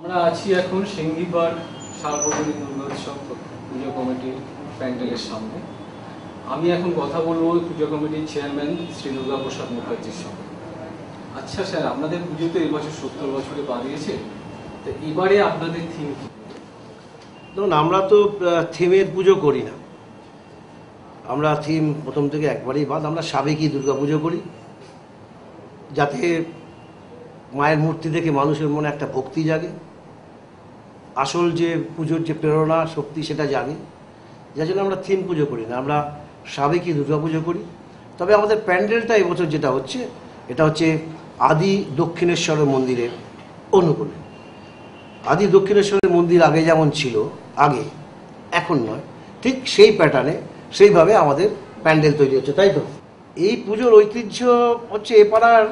আমরা আছি এখন সিঙ্গিপাড় সার্বজনীন দুর্গোৎসব পুজো কমিটির প্যান্ডেলের সামনে। আমি এখন কথা বলবো পুজো কমিটির চেয়ারম্যান শ্রী দুর্গাপ্রসাদ মুখার্জির সঙ্গে। আচ্ছা স্যার, আপনাদের পুজো তো এবছর 70 বছরে পা দিয়েছে, তো এবারে আপনাদের থিম কি? দেখুন, আমরা তো থিমের পুজো করি না। আমরা থিম প্রথম থেকে একবারই বাদ, আমরা সাবেকি দুর্গা পুজো করি, যাতে মায়ের মূর্তি দেখে মানুষের মনে একটা ভক্তি জাগে, আসল যে পুজোর যে প্রেরণা শক্তি সেটা জাগে। যার জন্য আমরা থিম পুজো করি না, আমরা সাবেকি দুর্গা পুজো করি। তবে আমাদের প্যান্ডেলটা এবছর যেটা হচ্ছে, এটা হচ্ছে আদি দক্ষিণেশ্বরের মন্দিরের অনুকূলে। আদি দক্ষিণেশ্বরের মন্দির আগে যেমন ছিল, আগে, এখন নয়, ঠিক সেই প্যাটার্নে সেইভাবে আমাদের প্যান্ডেল তৈরি হচ্ছে, তাই তো। এই পুজোর ঐতিহ্য হচ্ছে এ পাড়ার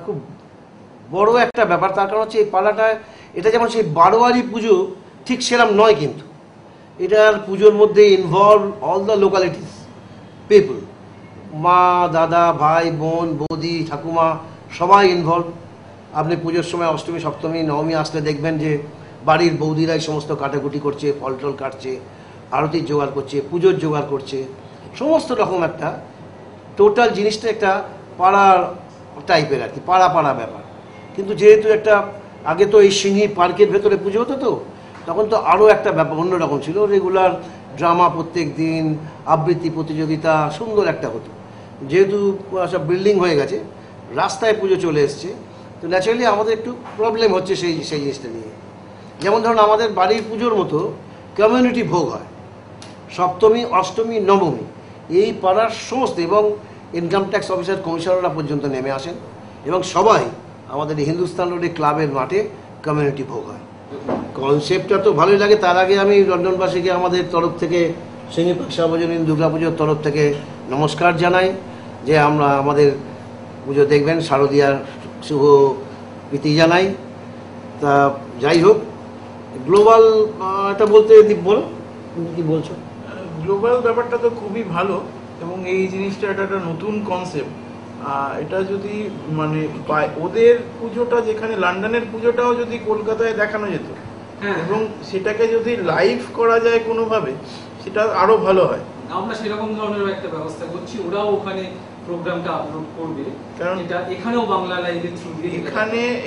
খুব বড় একটা ব্যাপার। তার কারণ হচ্ছে এই পাড়াটা, এটা যেমন সেই বারোয়ারি পুজো ঠিক সেরকম নয়, কিন্তু এটার পুজোর মধ্যে involve all the localities people, মা, দাদা, ভাই, বোন, বৌদি, ঠাকুমা, সবাই ইনভলভ। আপনি পুজোর সময় অষ্টমী, সপ্তমী, নবমী আসলে দেখবেন যে বাড়ির বৌদিরাই সমস্ত কাটাকুটি করছে, ফল টল কাটছে, আরতির জোগাড় করছে, পুজোর জোগাড় করছে, সমস্ত রকম একটা টোটাল জিনিসটা একটা পাড়ার টাইপের আর কি, পাড়া পাড়া ব্যাপার। কিন্তু যেহেতু একটা আগে তো এই সিংহি পার্কের ভেতরে পুজো হতো, তো তখন তো আরও একটা ব্যাপার অন্যরকম ছিল। রেগুলার ড্রামা প্রত্যেক দিন, আবৃত্তি প্রতিযোগিতা সুন্দর একটা হতো। যেহেতু সব বিল্ডিং হয়ে গেছে, রাস্তায় পুজো চলে এসছে, তো ন্যাচারালি আমাদের একটু প্রবলেম হচ্ছে সেই জিনিসটা নিয়ে। যেমন ধরুন, আমাদের বাড়ির পুজোর মতো কমিউনিটি ভোগ হয় সপ্তমী, অষ্টমী, নবমী, এই পাড়ার সমস্ত, এবং ইনকাম ট্যাক্স অফিসার, কমিশনাররা পর্যন্ত নেমে আসেন, এবং সবাই আমাদের হিন্দুস্তান রোডে ক্লাবের মাঠে কমিউনিটি ভোগ হয়। কনসেপ্টটা তো ভালোই লাগে। তার আগে আমি লন্ডনবাসীকে আমাদের তরফ থেকে, সিঙ্গিপাড় সার্বজনীন দুর্গাপুজোর তরফ থেকে নমস্কার জানাই, যে আমরা আমাদের পুজো দেখবেন, শারদীয়ার শুভ প্রীতি জানাই। তা যাই হোক, গ্লোবাল এটা বলতে বলো, তুমি কি বলছো? গ্লোবাল ব্যাপারটা তো খুবই ভালো, এবং এই জিনিসটা একটা নতুন কনসেপ্ট। এটা যদি মানে ওদের পুজোটা, যেখানে লন্ডনের পুজোটাও যদি কলকাতায় দেখানো যেত, এবং সেটাকে যদি লাইভ করা যায় কোনোভাবে, সেটা আরো ভালো হয়। আমরা সেরকম ধরনের একটা ব্যবস্থা করছি, ওরাও ওখানে প্রোগ্রামটা আপলোড করবে, কারণ এটা এখানেও বাংলা লাইভের থ্রু দিয়ে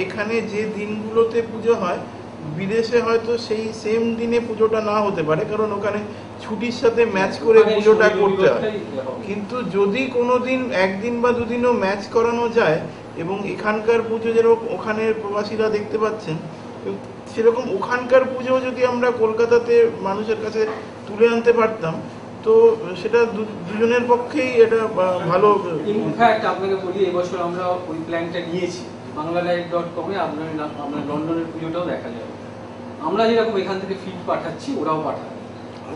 এখানে যে দিনগুলোতে পুজো হয়, বিদেশে হয়তো সেই সেম দিনে পুজোটা না হতে পারে, কারণ ওখানে ছুটির সাথে ম্যাচ করে পুজোটা করতে হয়। কিন্তু যদি কোনোদিন একদিন বা দুদিনও ম্যাচ করানো যায়, এবং এখানকার পুজো যেরকম ওখানের প্রবাসীরা দেখতে পাচ্ছেন, সেরকম ওখানকার পুজো যদি আমরা কলকাতাতে মানুষের কাছে তুলে আনতে পারতাম, তো সেটা দুজনের পক্ষেই এটা ভালো। ইনফ্যাক্ট আপনাকে বলি, এবছর আমরা ওই প্ল্যানটা নিয়েছি, বাংলালাইভ.com-এ আপনার লন্ডনের পুজোটাও দেখা যাবে। আমরা যেরকম এখান থেকে ফিড পাঠাচ্ছি, ওরাও পাঠাবে।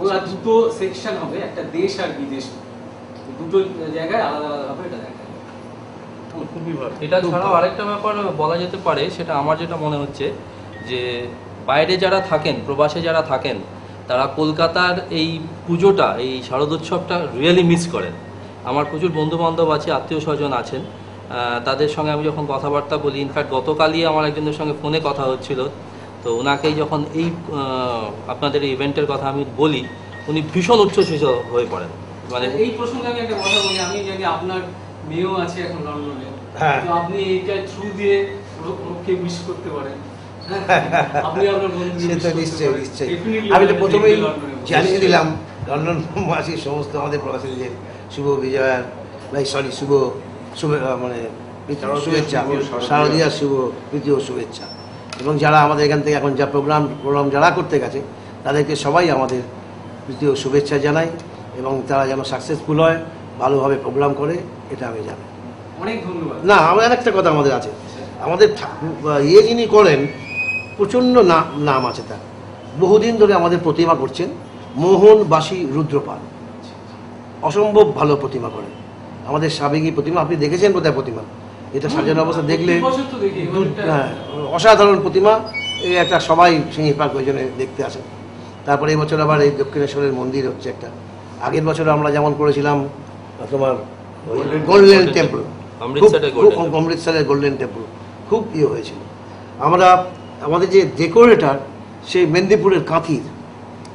ওরা দুটো সেকশন হবে, একটা দেশ আর বিদেশ, দুটো জায়গায় আলাদা আলাদাভাবে এটা দেখা যাবে। খুবই ভালো। এটা ছাড়াও আরেকটা ব্যাপার বলা যেতে পারে, সেটা আমার যেটা মনে হচ্ছে, যে বাইরে যারা থাকেন, প্রবাসে যারা থাকেন, তারা কলকাতার এই পুজোটা, এই শারদোৎসবটা রিয়েলি মিস করেন। আমার প্রচুর বন্ধুবান্ধব আছে, আত্মীয় স্বজন আছেন, তাদের সঙ্গে আমি যখন কথাবার্তা বলি, ইনফ্যাক্ট গতকালই আমার একজনের সঙ্গে ফোনে কথা হচ্ছিল, তো ওনাকেই যখন এই আপনাদের এই ইভেন্টের কথা আমি বলি, উনি ভীষণ উচ্ছ্বসিত হয়ে পড়েন। মানে এই প্রসঙ্গে আমি একটা কথা বলি, আমি জানি আপনার মেয়েও আছে এখন লন্ডনে, তো আপনি এইটা থ্রু দিয়ে ওকে উইশ করতে পারেন। আপনি আপনার বন্ধু, সেটা নিশ্চয়ই নিশ্চয়ই। আমি তো প্রথমেই জানিয়ে দিলাম লন্ডনবাসীর সমস্ত আমাদের প্রবাসীদের শুভ বিজয়া, শুভ মানে শুভেচ্ছা, শারদীয়ার শুভ প্রীতি ও শুভেচ্ছা। এবং যারা আমাদের এখান থেকে এখন যা প্রোগ্রাম যারা করতে গেছে, তাদেরকে সবাই আমাদের প্রীতি ও শুভেচ্ছা জানাই, এবং তারা যেন সাকসেসফুল হয়, ভালোভাবে প্রোগ্রাম করে, এটা আমি জানি। অনেক ধন্যবাদ। না, আমার আরেকটা কথা আমাদের আছে, আমাদের যিনি করেন, প্রচণ্ড নাম আছে তার, বহুদিন ধরে আমাদের প্রতিমা করছেন, মোহনবাসী রুদ্রপাল, অসম্ভব ভালো প্রতিমা করেন। আমাদের সাবেকি প্রতিমা, আপনি দেখেছেন বোধহয় প্রতিমা, এটা সাজানো অবস্থা দেখলে অসাধারণ প্রতিমা। এই একটা সবাই সিঙ্গি পার্ক ওই জন্য দেখতে আসেন। তারপরে এই বছর আবার এই দক্ষিণেশ্বরের মন্দির হচ্ছে একটা। আগের বছর আমরা যেমন করেছিলাম তোমার গোল্ডেন টেম্পল, অমৃতসরের গোল্ডেন টেম্পল, খুব হয়েছিল। আমরা আমাদের যে ডেকোরেটর সেই মেদিনীপুরের কাঁথির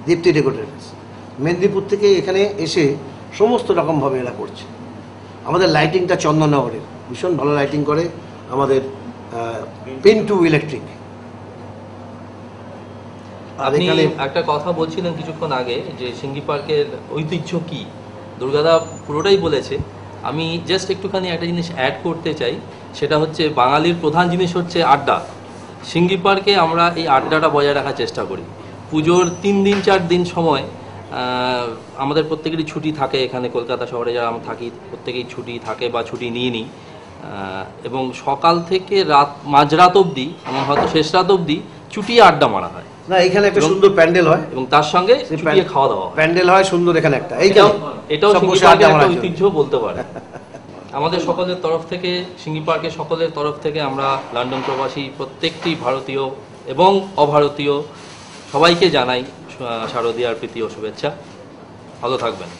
দীপ্তি ডেকোরেটার্স, মেদিনীপুর থেকে এখানে এসে সমস্ত রকমভাবে এরা করছে। আমাদের লাইটিংটা চন্দননগরের, ভীষণ ভালো লাইটিং করে আমাদের পিন্টু ইলেকট্রিক। আর আপনি এখানে একটা কথা বলছিলেন কিছুক্ষণ আগে যে সিঙ্গি পার্কের ঐতিহ্য কি, দুর্গাদা পুরোটাই বলেছে। আমি জাস্ট একটুখানি একটা জিনিস অ্যাড করতে চাই, সেটা হচ্ছে বাঙালির প্রধান জিনিস হচ্ছে আড্ডা। সিঙ্গি পার্কে আমরা এই আড্ডাটা বজায় রাখার চেষ্টা করি। পুজোর 3 দিন 4 দিন সময় আমাদের প্রত্যেকেরই ছুটি থাকে, এখানে কলকাতা শহরে যারা আমরা থাকি প্রত্যেকেই ছুটি থাকে বা ছুটি নিয়ে নিই, এবং সকাল থেকে রাত মাঝরাত অবধি, আমার হয়তো শেষ রাত অবধি চুটিয়ে আড্ডা মারা হয়। না, এখানে একটা সুন্দর প্যান্ডেল হয় এবং তার সঙ্গে চুটিয়ে খাওয়া দাওয়া হয়। প্যান্ডেল হয় সুন্দর এখানে একটা, এটাও সিঙ্গি পার্কের একটা ঐতিহ্য বলতে পারে। আমাদের সকলের তরফ থেকে, সিঙ্গি পার্কের সকলের তরফ থেকে আমরা লন্ডন প্রবাসী প্রত্যেকটি ভারতীয় এবং অভারতীয় সবাইকে জানাই শারদীয়ার প্রীতি ও শুভেচ্ছা। ভালো থাকবেন।